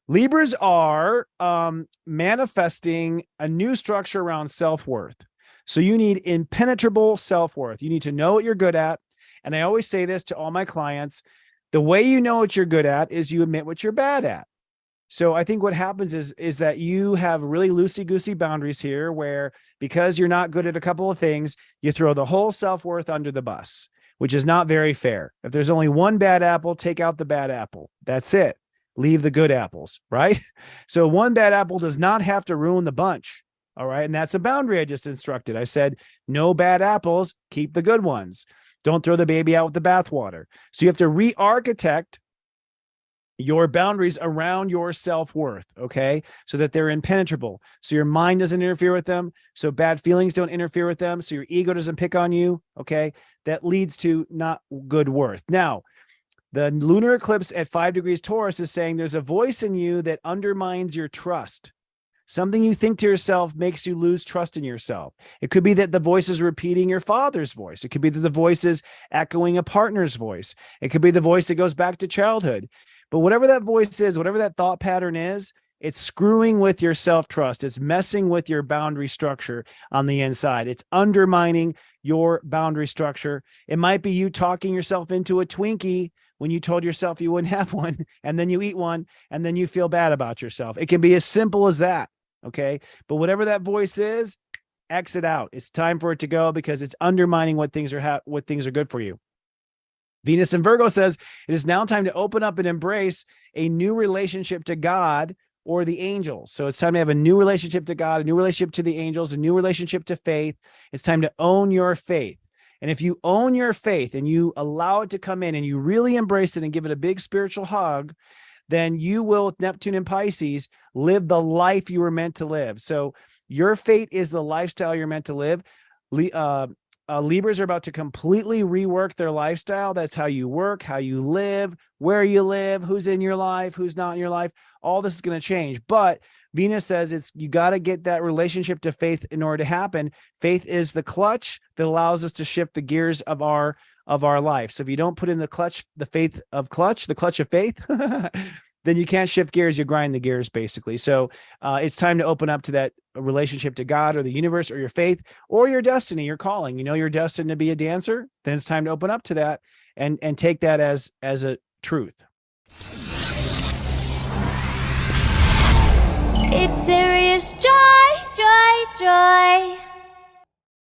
Libras are manifesting a new structure around self-worth. So you need impenetrable self-worth. You need to know what you're good at. And I always say this to all my clients. The way you know what you're good at is you admit what you're bad at. So I think what happens is that you have really loosey-goosey boundaries here where because you're not good at a couple of things, you throw the whole self-worth under the bus, which is not very fair. If there's only one bad apple, take out the bad apple. That's it. Leave the good apples, right? So one bad apple does not have to ruin the bunch. All right. And that's a boundary I just instructed. I said, no bad apples, keep the good ones. Don't throw the baby out with the bathwater. So you have to re-architect your boundaries around your self-worth, okay? So that they're impenetrable. So your mind doesn't interfere with them. So bad feelings don't interfere with them. So your ego doesn't pick on you, okay? That leads to not good worth. Now, the lunar eclipse at 5 degrees Taurus is saying there's a voice in you that undermines your trust. Something you think to yourself makes you lose trust in yourself. It could be that the voice is repeating your father's voice. It could be that the voice is echoing a partner's voice. It could be the voice that goes back to childhood. But whatever that voice is, whatever that thought pattern is, it's screwing with your self-trust. It's messing with your boundary structure on the inside. It's undermining your boundary structure. It might be you talking yourself into a Twinkie when you told yourself you wouldn't have one, and then you eat one, and then you feel bad about yourself. It can be as simple as that, okay? But whatever that voice is, exit out. It's time for it to go because it's undermining what things are good for you. Venus in Virgo says it is now time to open up and embrace a new relationship to God or the angels. So it's time to have a new relationship to God, a new relationship to the angels, a new relationship to faith. It's time to own your faith. And if you own your faith and you allow it to come in and you really embrace it and give it a big spiritual hug, then you will, with Neptune and Pisces, live the life you were meant to live. So your fate is the lifestyle you're meant to live. Libras are about to completely rework their lifestyle. That's how you work, how you live, where you live, who's in your life, who's not in your life. All this is going to change. But Venus says you got to get that relationship to faith in order to happen. Faith is the clutch that allows us to shift the gears of our life. So if you don't put in the clutch of faith, then you can't shift gears. You grind the gears, basically. So it's time to open up to that relationship to God or the universe or your faith or your destiny, your calling. You know, you're destined to be a dancer. Then it's time to open up to that and take that as a truth. It's Sirius Joy, Joy, Joy.